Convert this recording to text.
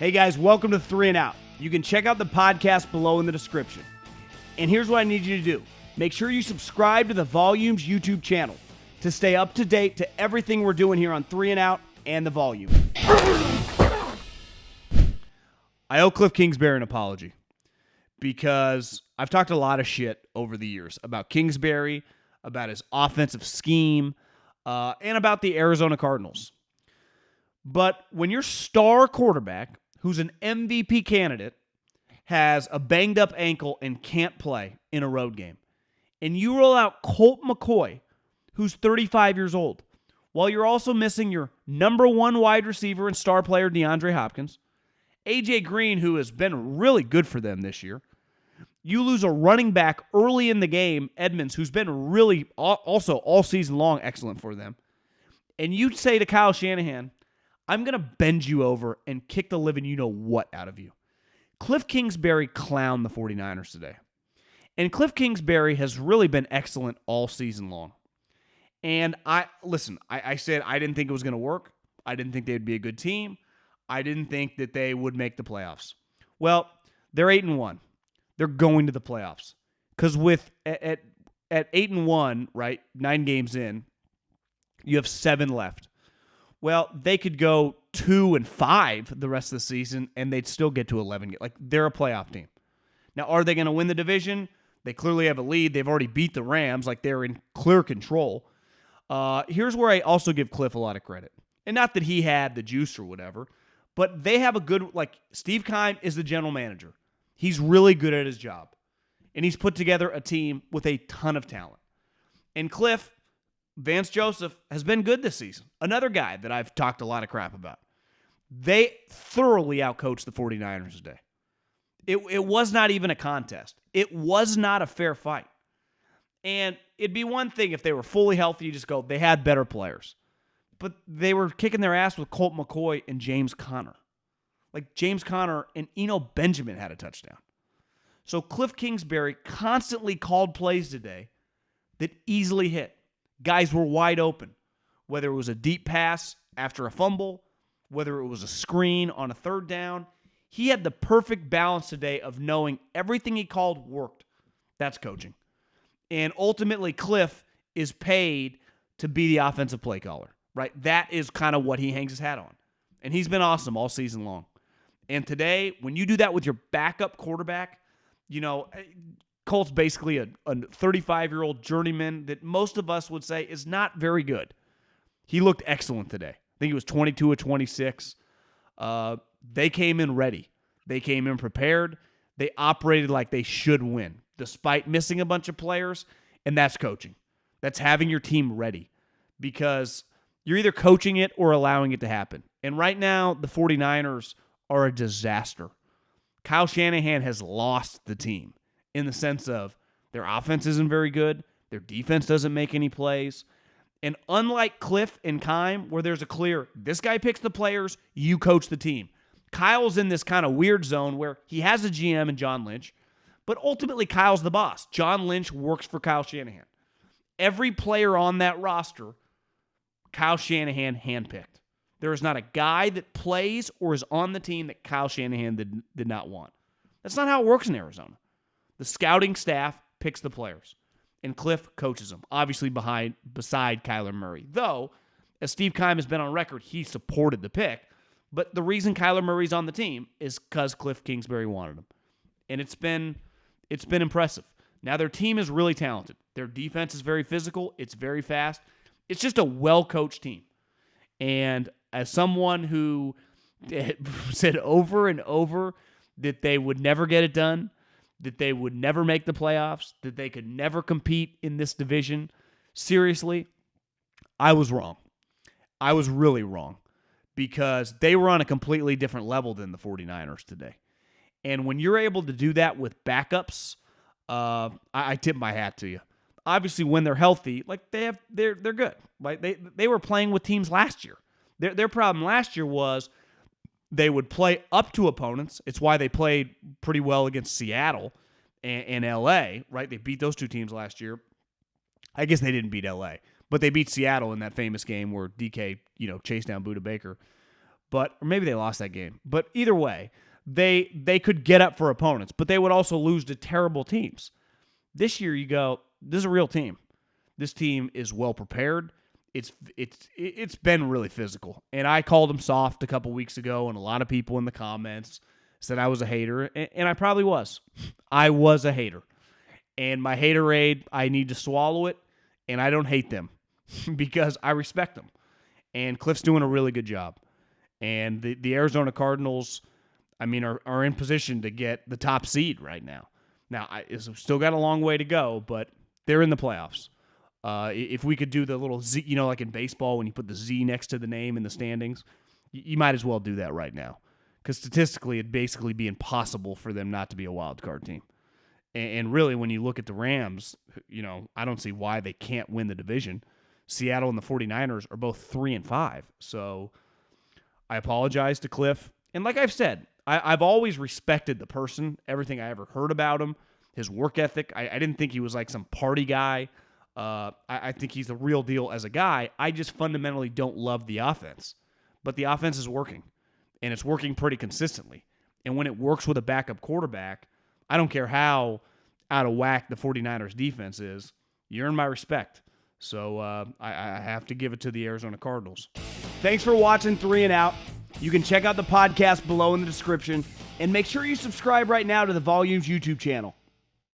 Hey guys, welcome to 3 and Out. You can check out the podcast below in the description. And here's what I need you to do. Make sure you subscribe to the Volumes YouTube channel to stay up to date to everything we're doing here on 3 and Out and the Volume. I owe Kliff Kingsbury an apology because I've talked a lot of shit over the years about Kingsbury, about his offensive scheme, and about the Arizona Cardinals. But when your star quarterback, who's an MVP candidate, has a banged-up ankle and can't play in a road game, and you roll out Colt McCoy, who's 35 years old, while you're also missing your number one wide receiver and star player, DeAndre Hopkins, A.J. Green, who has been really good for them this year, you lose a running back early in the game, Edmonds, who's been really also all season long excellent for them, and you say to Kyle Shanahan, I'm going to bend you over and kick the living you-know-what out of you. Kliff Kingsbury clowned the 49ers today. And Kliff Kingsbury has really been excellent all season long. And I said I didn't think it was going to work. I didn't think they'd be a good team. I didn't think that they would make the playoffs. Well, they're 8-1. They're going to the playoffs. Because at 8-1, right, 9 games in, you have 7 left. Well, they could go 2-5 the rest of the season, and they'd still get to 11. Like, they're a playoff team. Now, are they going to win the division? They clearly have a lead. They've already beat the Rams. Like, they're in clear control. Here's where I also give Kliff a lot of credit. And not that he had the juice or whatever, but they have a good, like, Steve Keim is the general manager. He's really good at his job. And he's put together a team with a ton of talent. And Kliff, Vance Joseph, has been good this season. Another guy that I've talked a lot of crap about. They thoroughly outcoached the 49ers today. It was not even a contest. It was not a fair fight. And it'd be one thing if they were fully healthy, you just go, they had better players. But they were kicking their ass with Colt McCoy and James Conner. Like, James Conner and Eno Benjamin had a touchdown. So Kliff Kingsbury constantly called plays today that easily hit. Guys were wide open, whether it was a deep pass after a fumble, whether it was a screen on a third down. He had the perfect balance today of knowing everything he called worked. That's coaching. And ultimately, Kliff is paid to be the offensive play caller, right? That is kind of what he hangs his hat on. And he's been awesome all season long. And today, when you do that with your backup quarterback, Colt's basically a 35-year-old journeyman that most of us would say is not very good. He looked excellent today. I think he was 22 of 26. They came in ready. They came in prepared. They operated like they should win, despite missing a bunch of players, and that's coaching. That's having your team ready because you're either coaching it or allowing it to happen. And right now, the 49ers are a disaster. Kyle Shanahan has lost the team. In the sense of their offense isn't very good, their defense doesn't make any plays. And unlike Kliff and Keim, where there's a clear, this guy picks the players, you coach the team. Kyle's in this kind of weird zone where he has a GM in John Lynch, but ultimately Kyle's the boss. John Lynch works for Kyle Shanahan. Every player on that roster, Kyle Shanahan handpicked. There is not a guy that plays or is on the team that Kyle Shanahan did not want. That's not how it works in Arizona. The scouting staff picks the players, and Kliff coaches them, obviously beside Kyler Murray. Though, as Steve Keim has been on record, he supported the pick, but the reason Kyler Murray's on the team is because Kliff Kingsbury wanted him. And it's been impressive. Now, their team is really talented. Their defense is very physical. It's very fast. It's just a well-coached team. And as someone who said over and over that they would never get it done, that they would never make the playoffs, that they could never compete in this division. Seriously, I was wrong. I was really wrong because they were on a completely different level than the 49ers today. And when you're able to do that with backups, I tip my hat to you. Obviously, when they're healthy, like they're good. Like they were playing with teams last year. Their problem last year was they would play up to opponents. It's why they played pretty well against Seattle and L.A., right? They beat those two teams last year. I guess they didn't beat L.A., but they beat Seattle in that famous game where DK, chased down Budda Baker. or maybe they lost that game. But either way, they could get up for opponents, but they would also lose to terrible teams. This year, you go, this is a real team. This team is well prepared. It's been really physical. And I called them soft a couple weeks ago, and a lot of people in the comments said I was a hater, and I probably was. I was a hater. And my haterade, I need to swallow it, and I don't hate them because I respect them. And Kliff's doing a really good job. And the Arizona Cardinals, I mean, are in position to get the top seed right now. Now, it's still got a long way to go, but they're in the playoffs. If we could do the little Z, like in baseball when you put the Z next to the name in the standings, you might as well do that right now. Because statistically, it'd basically be impossible for them not to be a wild card team. And really, when you look at the Rams, I don't see why they can't win the division. Seattle and the 49ers are both 3-5. So I apologize to Kliff. And like I've said, I've always respected the person, everything I ever heard about him, his work ethic. I didn't think he was like some party guy. I think he's the real deal as a guy. I just fundamentally don't love the offense. But the offense is working, and it's working pretty consistently. And when it works with a backup quarterback, I don't care how out of whack the 49ers defense is, you earn my respect. So I have to give it to the Arizona Cardinals. Thanks for watching 3 and Out. You can check out the podcast below in the description, and make sure you subscribe right now to the Volumes YouTube channel.